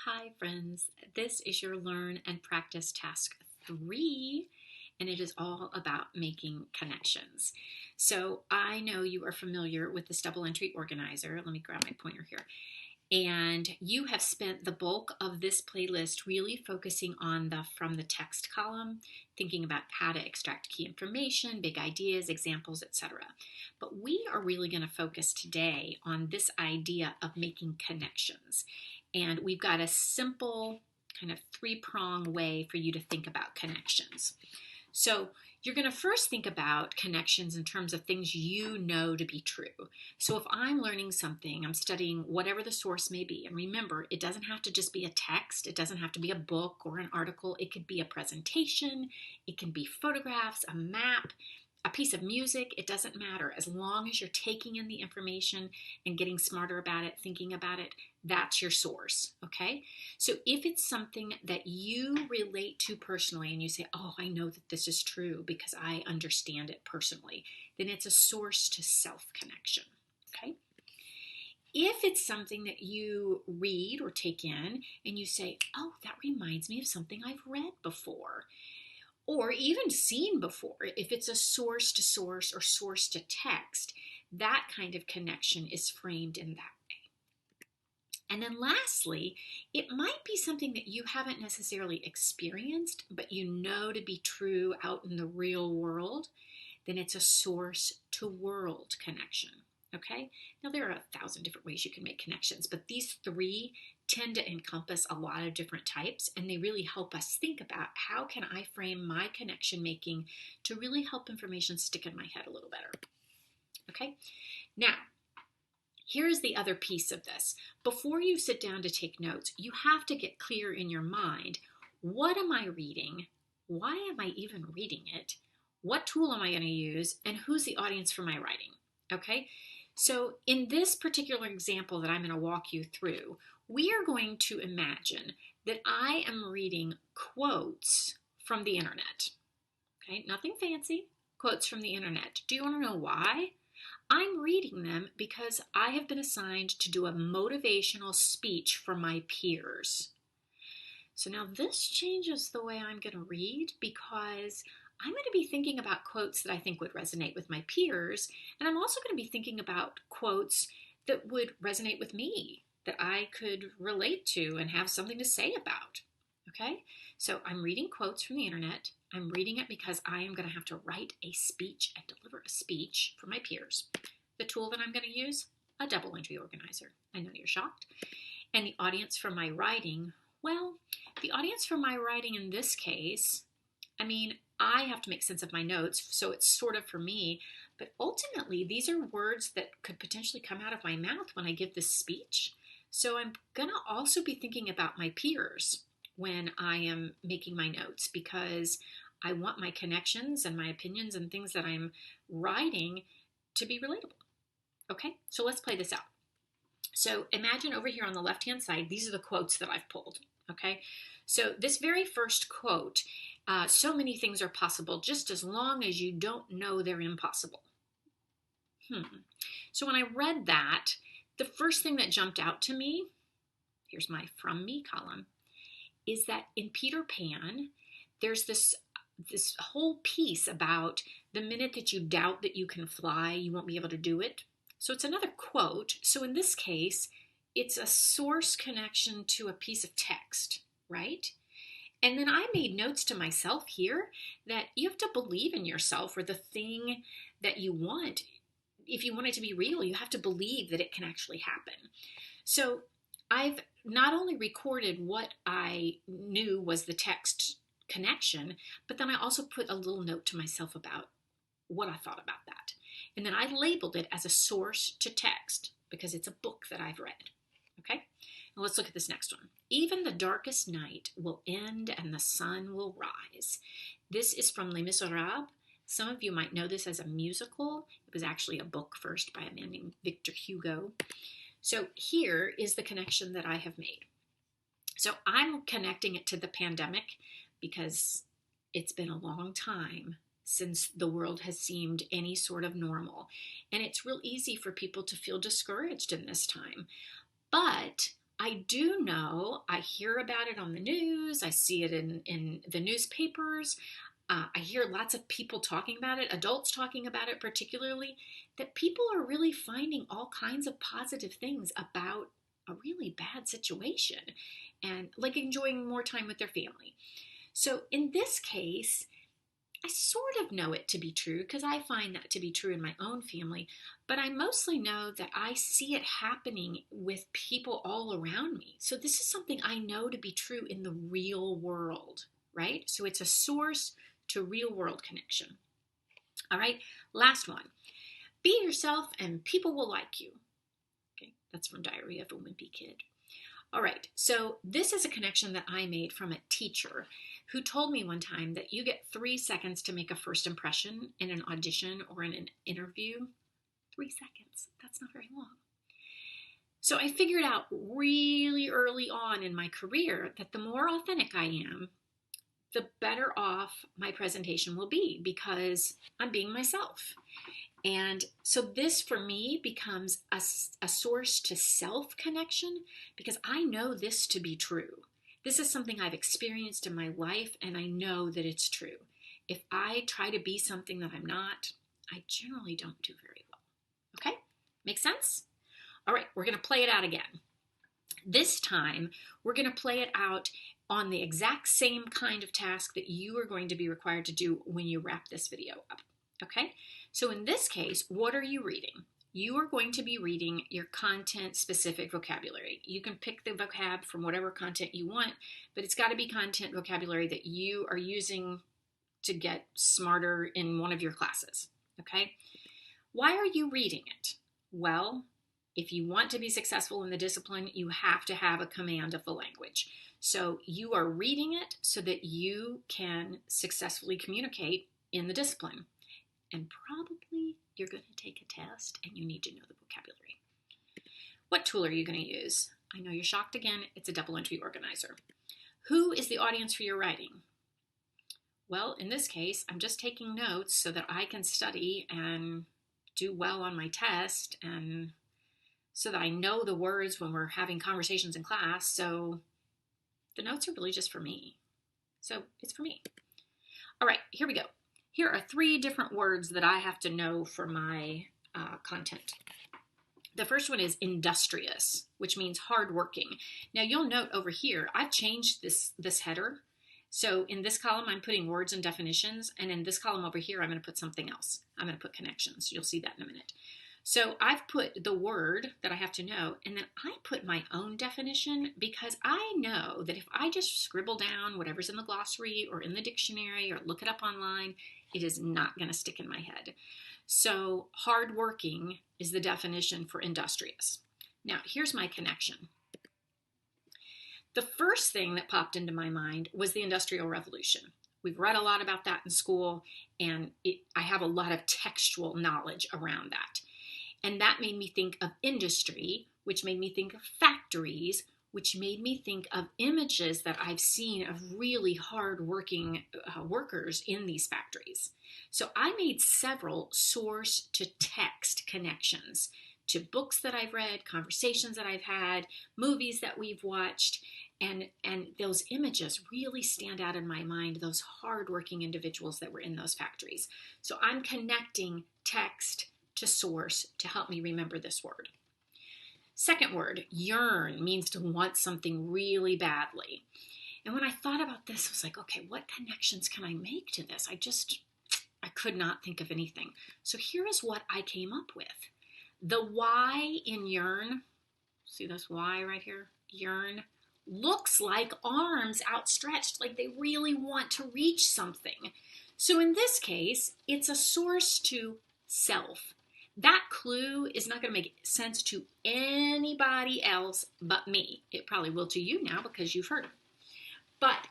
Hi friends, this is your Learn and Practice Task 3, and it is all about making connections. So I know you are familiar with this double entry organizer. Let me grab my pointer here. And you have spent the bulk of this playlist really focusing on the from the text column, thinking about how to extract key information, big ideas, examples, etc. But we are really going to focus today on this idea of making connections. And we've got a simple kind of three-prong way for you to think about connections. So you're going to first think about connections in terms of things you know to be true. So if I'm learning something, I'm studying whatever the source may be. And remember, it doesn't have to just be a text. It doesn't have to be a book or an article. It could be a presentation. It can be photographs, a map, a piece of music. It doesn't matter. As long as you're taking in the information and getting smarter about it, thinking about it, that's your source, okay? So if it's something that you relate to personally and you say, oh, I know that this is true because I understand it personally, then it's a source to self-connection, okay? If it's something that you read or take in and you say, oh, that reminds me of something I've read before, or even seen before, if it's a source to source or source to text, that kind of connection is framed in that way. And then lastly, it might be something that you haven't necessarily experienced, but you know to be true out in the real world, then it's a source to world connection. Okay? Now there are 1,000 different ways you can make connections, but these three tend to encompass a lot of different types, and they really help us think about how can I frame my connection making to really help information stick in my head a little better. Okay? Now, here's the other piece of this. Before you sit down to take notes, you have to get clear in your mind, what am I reading? Why am I even reading it? What tool am I going to use? And who's the audience for my writing? Okay? So in this particular example that I'm going to walk you through, we are going to imagine that I am reading quotes from the internet. Okay? Nothing fancy. Quotes from the internet. Do you want to know why? I'm reading them because I have been assigned to do a motivational speech for my peers. So now this changes the way I'm going to read because I'm going to be thinking about quotes that I think would resonate with my peers, and I'm also going to be thinking about quotes that would resonate with me, that I could relate to and have something to say about. Okay? So I'm reading quotes from the internet. I'm reading it because I am going to have to write a speech and deliver a speech for my peers. The tool that I'm going to use, a double entry organizer. I know you're shocked. And the audience for my writing, well, the audience for my writing in this case, I have to make sense of my notes, so it's sort of for me, but ultimately these are words that could potentially come out of my mouth when I give this speech. So I'm going to also be thinking about my peers when I am making my notes because I want my connections and my opinions and things that I'm writing to be relatable. Okay, so let's play this out. So imagine over here on the left-hand side, these are the quotes that I've pulled. Okay, so this very first quote, so many things are possible just as long as you don't know they're impossible. So when I read that, the first thing that jumped out to me, here's my From Me column, is that in Peter Pan, there's this whole piece about the minute that you doubt that you can fly, you won't be able to do it. So it's another quote. So in this case, it's a source connection to a piece of text, right? And then I made notes to myself here that you have to believe in yourself or the thing that you want. If you want it to be real, you have to believe that it can actually happen. So I've not only recorded what I knew was the text connection, but then I also put a little note to myself about what I thought about that. And then I labeled it as a source to text because it's a book that I've read. Okay? Now let's look at this next one. Even the darkest night will end and the sun will rise. This is from Les Miserables. Some of you might know this as a musical. It was actually a book first by a man named Victor Hugo. So here is the connection that I have made. So I'm connecting it to the pandemic because it's been a long time since the world has seemed any sort of normal. And it's real easy for people to feel discouraged in this time. But I do know, I hear about it on the news, I see it in the newspapers, I hear lots of people talking about it, adults talking about it particularly, that people are really finding all kinds of positive things about a really bad situation and like enjoying more time with their family. So in this case, I sort of know it to be true because I find that to be true in my own family, but I mostly know that I see it happening with people all around me. So this is something I know to be true in the real world, right? So it's a source to real world connection. All right, last one. Be yourself and people will like you. Okay, that's from Diary of a Wimpy Kid. All right, so this is a connection that I made from a teacher who told me one time that you get 3 seconds to make a first impression in an audition or in an interview. 3 seconds, that's not very long. So I figured out really early on in my career that the more authentic I am, the better off my presentation will be because I'm being myself. And so this for me becomes a source to self-connection because I know this to be true. This is something I've experienced in my life and I know that it's true. If I try to be something that I'm not, I generally don't do very well. Okay? Make sense? All right, we're going to play it out again. This time, we're going to play it out on the exact same kind of task that you are going to be required to do when you wrap this video up. Okay? So in this case, what are you reading? You are going to be reading your content-specific vocabulary. You can pick the vocab from whatever content you want, but it's got to be content vocabulary that you are using to get smarter in one of your classes. Okay? Why are you reading it? Well, if you want to be successful in the discipline, you have to have a command of the language. So you are reading it so that you can successfully communicate in the discipline. And probably you're going to take a test and you need to know the vocabulary. What tool are you going to use? I know you're shocked again. It's a double entry organizer. Who is the audience for your writing? Well, in this case, I'm just taking notes so that I can study and do well on my test and so that I know the words when we're having conversations in class. So the notes are really just for me. So it's for me. All right, here we go. Here are 3 different words that I have to know for my content. The first one is industrious, which means hardworking. Now you'll note over here, I've changed this header. So in this column, I'm putting words and definitions. And in this column over here, I'm going to put something else. I'm going to put connections. You'll see that in a minute. So I've put the word that I have to know, and then I put my own definition because I know that if I just scribble down whatever's in the glossary or in the dictionary or look it up online, it is not going to stick in my head. So hardworking is the definition for industrious. Now, here's my connection. The first thing that popped into my mind was the Industrial Revolution. We've read a lot about that in school, and I have a lot of textual knowledge around that. And that made me think of industry, which made me think of factories, which made me think of images that I've seen of really hard-working workers in these factories. So I made several source-to-text connections to books that I've read, conversations that I've had, movies that we've watched, and those images really stand out in my mind, those hard-working individuals that were in those factories. So I'm connecting text to source to help me remember this word. Second word, yearn, means to want something really badly. And when I thought about this, I was like, okay, what connections can I make to this? I could not think of anything. So here is what I came up with. The Y in yearn, see this Y right here? Yearn looks like arms outstretched, like they really want to reach something. So in this case, it's a source to self. That clue is not going to make sense to anybody else but me. It probably will to you now because you've heard it. But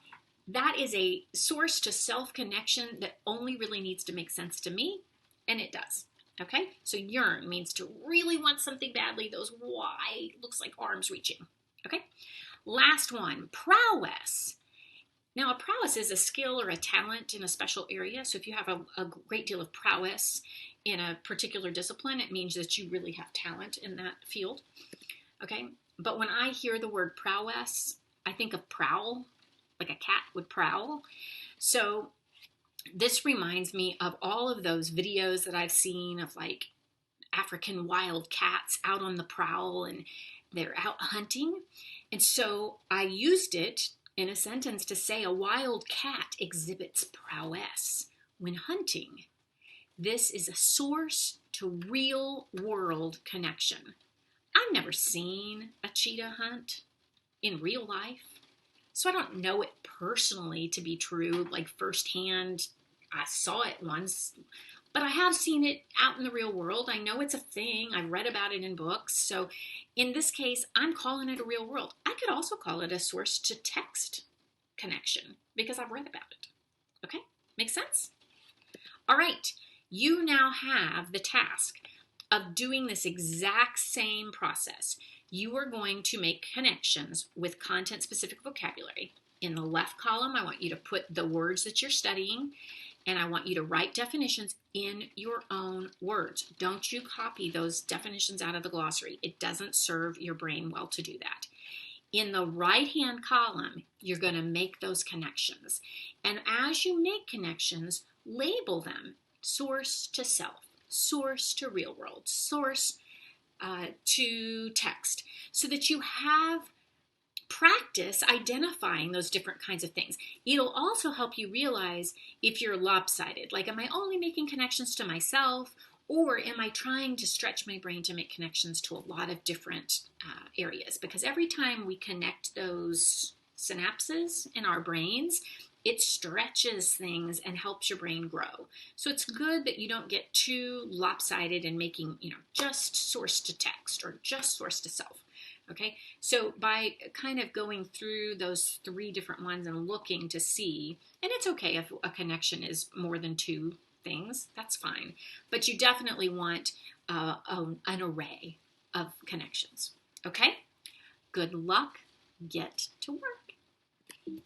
that is a source to self-connection that only really needs to make sense to me, and it does. Okay? So yearn means to really want something badly. Those Y looks like arms reaching. Okay? Last one, prowess. Now, a prowess is a skill or a talent in a special area. So if you have a great deal of prowess in a particular discipline, it means that you really have talent in that field. Okay? But when I hear the word prowess, I think of prowl, like a cat would prowl. So this reminds me of all of those videos that I've seen of like African wild cats out on the prowl and they're out hunting. And so I used it in a sentence to say a wild cat exhibits prowess when hunting. This is a source to real world connection. I've never seen a cheetah hunt in real life, so I don't know it personally to be true, like firsthand. I saw it once, but I have seen it out in the real world. I know it's a thing. I've read about it in books. So in this case, I'm calling it a real world. I could also call it a source to text connection because I've read about it. Okay? Makes sense? All right. You now have the task of doing this exact same process. You are going to make connections with content-specific vocabulary. In the left column, I want you to put the words that you're studying, and I want you to write definitions in your own words. Don't you copy those definitions out of the glossary. It doesn't serve your brain well to do that. In the right-hand column, you're going to make those connections. And as you make connections, label them. Source to self, source to real world, source to text, so that you have practice identifying those different kinds of things. It'll also help you realize if you're lopsided. Like, am I only making connections to myself, or am I trying to stretch my brain to make connections to a lot of different areas? Because every time we connect those synapses in our brains, it stretches things and helps your brain grow. So it's good that you don't get too lopsided and making, just source to text or just source to self. Okay, so by kind of going through those 3 different ones and looking to see, and it's okay if a connection is more than 2 things, that's fine. But you definitely want an array of connections. Okay, good luck. Get to work.